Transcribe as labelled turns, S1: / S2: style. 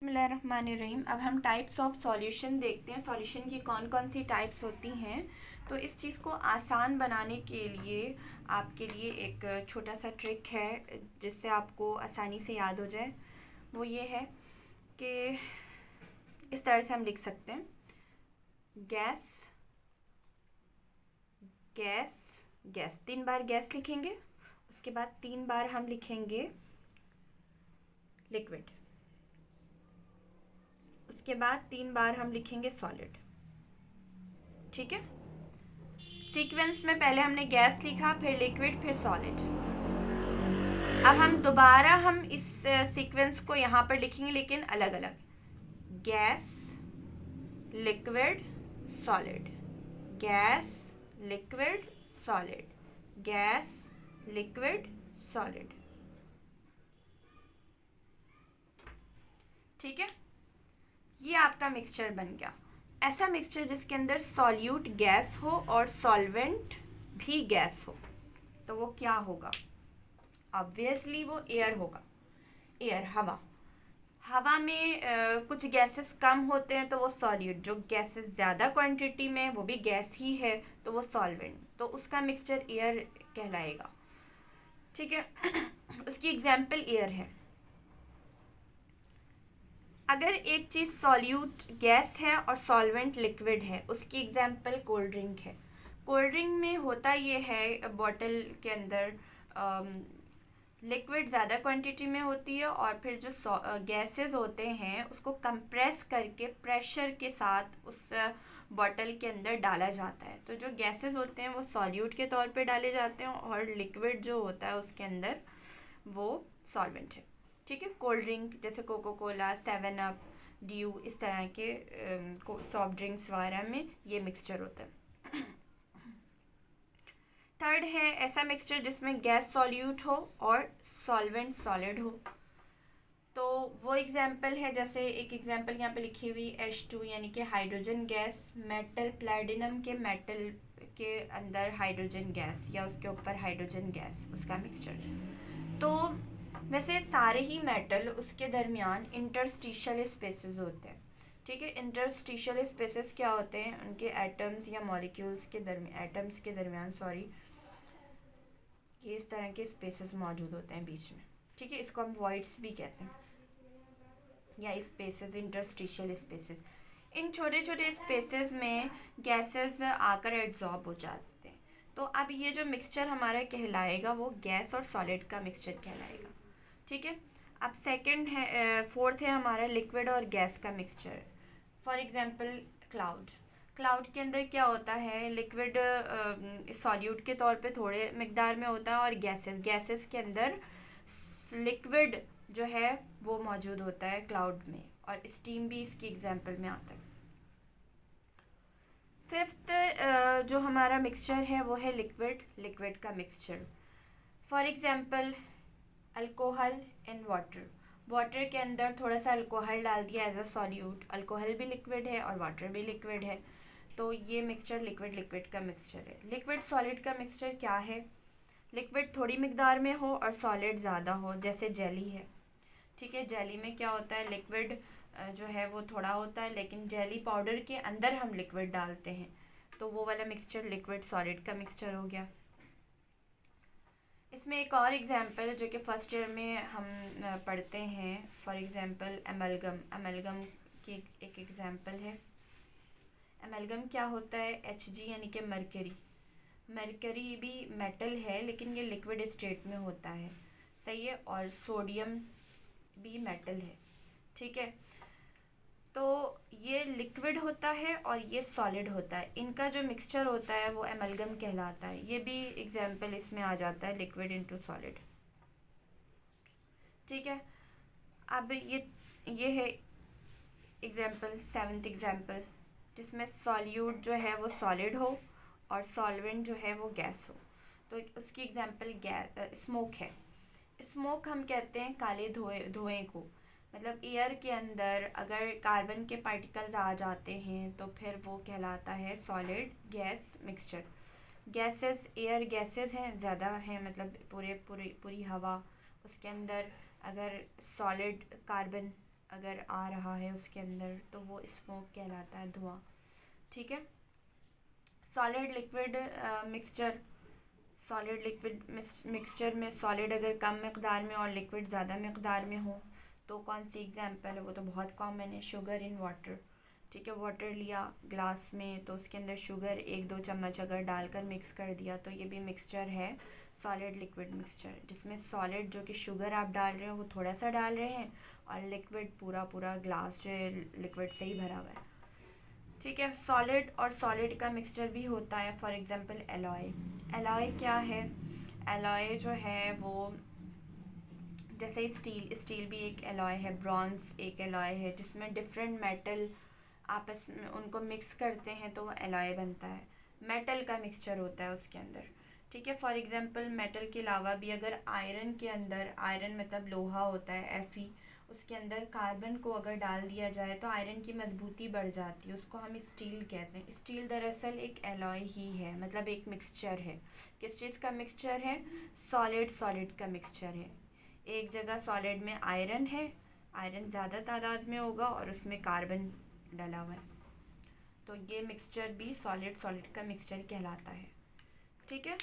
S1: बिस्मिल्लाहिर्रहमानिर्रहीम। अब हम टाइप्स ऑफ सॉल्यूशन देखते हैं, सॉल्यूशन की कौन कौन सी टाइप्स होती हैं। तो इस चीज़ को आसान बनाने के लिए आपके लिए एक छोटा सा ट्रिक है जिससे आपको आसानी से याद हो जाए। वो ये है कि इस तरह से हम लिख सकते हैं, गैस गैस गैस। 3 बार गैस लिखेंगे, उसके बाद 3 बार हम लिखेंगे लिक्विड, उसके बाद 3 बार हम लिखेंगे सॉलिड। ठीक है, सीक्वेंस में पहले हमने गैस लिखा, फिर लिक्विड, फिर सॉलिड। अब हम दोबारा इस सीक्वेंस को यहाँ पर लिखेंगे, लेकिन अलग अलग। Gas, liquid, solid, gas, liquid, solid, gas, liquid, solid. ठीक है, ये आपका मिक्सचर बन गया। ऐसा मिक्सचर जिसके अंदर सॉल्यूट गैस हो और सॉल्वेंट भी गैस हो, तो वो क्या होगा? ऑब्वियसली वो एयर होगा। एयर, हवा। हवा में कुछ गैसेस कम होते हैं तो वो सॉल्यूट, जो गैसेस ज़्यादा क्वांटिटी में वो भी गैस ही है तो वो सॉल्वेंट, तो उसका मिक्सचर एयर कहलाएगा। ठीक है उसकी एग्जाम्पल एयर है। अगर एक चीज़ सॉल्यूट गैस है और सॉल्वेंट लिक्विड है, उसकी एग्जाम्पल कोल्ड ड्रिंक है। कोल्ड ड्रिंक में होता ये है, बॉटल के अंदर लिक्विड ज़्यादा क्वांटिटी में होती है और फिर जो गैसेस होते हैं उसको कंप्रेस करके प्रेशर के साथ उस बॉटल के अंदर डाला जाता है। तो जो गैसेस होते हैं वो सॉल्यूट के तौर पे डाले जाते हैं और लिक्विड जो होता है उसके अंदर वो सॉल्वेंट है। ठीक है, कोल्ड ड्रिंक जैसे कोको कोला, 7 अप, ड्यू, इस तरह के सॉफ्ट ड्रिंक्स वगैरह में ये मिक्सचर होता है। थर्ड है ऐसा मिक्सचर जिसमें गैस सॉल्यूट हो और सॉल्वेंट सॉलिड हो। तो वो एग्जाम्पल है, जैसे एक एग्जाम्पल यहाँ पे लिखी हुई H2 यानी कि हाइड्रोजन गैस, मेटल प्लैटिनम के मेटल के अंदर हाइड्रोजन गैस या उसके ऊपर हाइड्रोजन गैस, उसका मिक्सचर। तो वैसे सारे ही मेटल उसके दरमियान इंटरस्टिशियल स्पेसेस होते हैं। ठीक है, इंटरस्टिशियल स्पेसेस क्या होते हैं? उनके एटम्स या मॉलिक्यूल्स के दरमियान, एटम्स के दरमियान ये इस तरह के स्पेसेस मौजूद होते हैं बीच में। ठीक है, इसको हम वॉइड्स भी कहते हैं या स्पेसेस, इंटरस्टिशियल स्पेसेस। इन छोटे छोटे स्पेसेस में गैसेस आकर एब्जॉर्ब हो जाते हैं। तो अब ये जो मिक्सचर हमारा कहलाएगा वो गैस और सॉलिड का मिक्सचर कहलाएगा। ठीक है, अब फोर्थ है हमारा लिक्विड और गैस का mixture. For example cloud. Cloud के अंदर क्या होता है? लिक्विड सॉल्यूट के तौर पे थोड़े मिकदार में होता है और गैसेस के अंदर लिक्विड जो है वो मौजूद होता है क्लाउड में, और स्टीम भी इसकी एग्जांपल में आता है। फिफ्थ जो हमारा मिक्सचर है वो है लिक्विड का mixture. For example alcohol in water के अंदर थोड़ा सा अल्कोहल डाल दिया एज अ सॉल्यूट। अल्कोहल भी लिक्विड है और वाटर भी लिक्विड है, तो ये मिक्सचर लिक्विड का मिक्सचर है। लिक्विड सॉलिड का मिक्सचर क्या है? लिक्विड थोड़ी मिकदार में हो और सॉलिड ज़्यादा हो, जैसे जेली है। ठीक है, जेली में क्या होता है? लिक्विड जो है वो थोड़ा होता है, लेकिन जेली पाउडर के अंदर हम लिक्विड डालते हैं, तो वो वाला मिक्सचर लिक्विड सॉलिड का मिक्सचर हो गया। इसमें एक और एग्जांपल जो कि फर्स्ट ईयर में हम पढ़ते हैं, फॉर एग्जांपल एमलगम की एक एग्जांपल है। एमलगम क्या होता है? Hg यानी कि मरकरी भी मेटल है लेकिन ये लिक्विड स्टेट में होता है, सही है, और सोडियम भी मेटल है। ठीक है, तो ये लिक्विड होता है और ये सॉलिड होता है। इनका जो मिक्सचर होता है वो एमलगम कहलाता है। ये भी एग्जाम्पल इसमें आ जाता है, लिक्विड इनटू सॉलिड। ठीक है, अब ये है एग्जाम्पल, 7th एग्जाम्पल, जिसमें सॉल्यूट जो है वो सॉलिड हो और सॉल्वेंट जो है वो गैस हो। तो उसकी एग्जाम्पल स्मोक है। स्मोक हम कहते हैं काले धुएं को, मतलब एयर के अंदर अगर कार्बन के पार्टिकल्स आ जाते हैं तो फिर वो कहलाता है solid gas mixture. Gases, air gases हैं, ज़्यादा हैं, मतलब पूरी हवा, उसके अंदर अगर सॉलिड कार्बन अगर आ रहा है उसके अंदर तो वो स्मोक कहलाता है, धुआं। ठीक है। Solid liquid mixture, solid liquid mixture में सॉलिड अगर कम मकदार में और लिक्विड ज़्यादा मकदार में हो तो कौन सी एग्जांपल है, वो तो बहुत कॉमन है, शुगर इन वाटर। ठीक है, वाटर लिया ग्लास में तो उसके अंदर शुगर 1-2 चम्मच अगर डालकर मिक्स कर दिया तो ये भी मिक्सचर है, सॉलिड लिक्विड मिक्सचर, जिसमें सॉलिड जो कि शुगर आप डाल रहे हो वो थोड़ा सा डाल रहे हैं और लिक्विड पूरा पूरा ग्लास जो है लिक्विड से ही भरा हुआ है। ठीक है। सॉलिड और सॉलिड का मिक्सचर भी होता है, फॉर एग्जांपल एलॉय। एलॉय क्या है, एलॉय जो है वो जैसे स्टील भी एक एलॉय है, ब्रॉन्ज एक एलॉय है, जिसमें डिफरेंट मेटल आपस में उनको मिक्स करते हैं तो वो एलॉय बनता है। मेटल का मिक्सचर होता है उसके अंदर। ठीक है। फॉर एग्जांपल मेटल के अलावा भी अगर आयरन के अंदर, आयरन मतलब लोहा होता है Fe, उसके अंदर कार्बन को अगर डाल दिया जाए तो आयरन की मजबूती बढ़ जाती है, उसको हम स्टील कहते हैं। स्टील दरअसल एक एलॉय ही है, मतलब एक मिक्सचर है। किस चीज़ का मिक्सचर है, सॉलिड का मिक्सचर है। एक जगह सॉलिड में आयरन है, आयरन ज़्यादा तादाद में होगा और उसमें कार्बन डला हुआ है, तो ये मिक्सचर भी सॉलिड का मिक्सचर कहलाता है। ठीक है।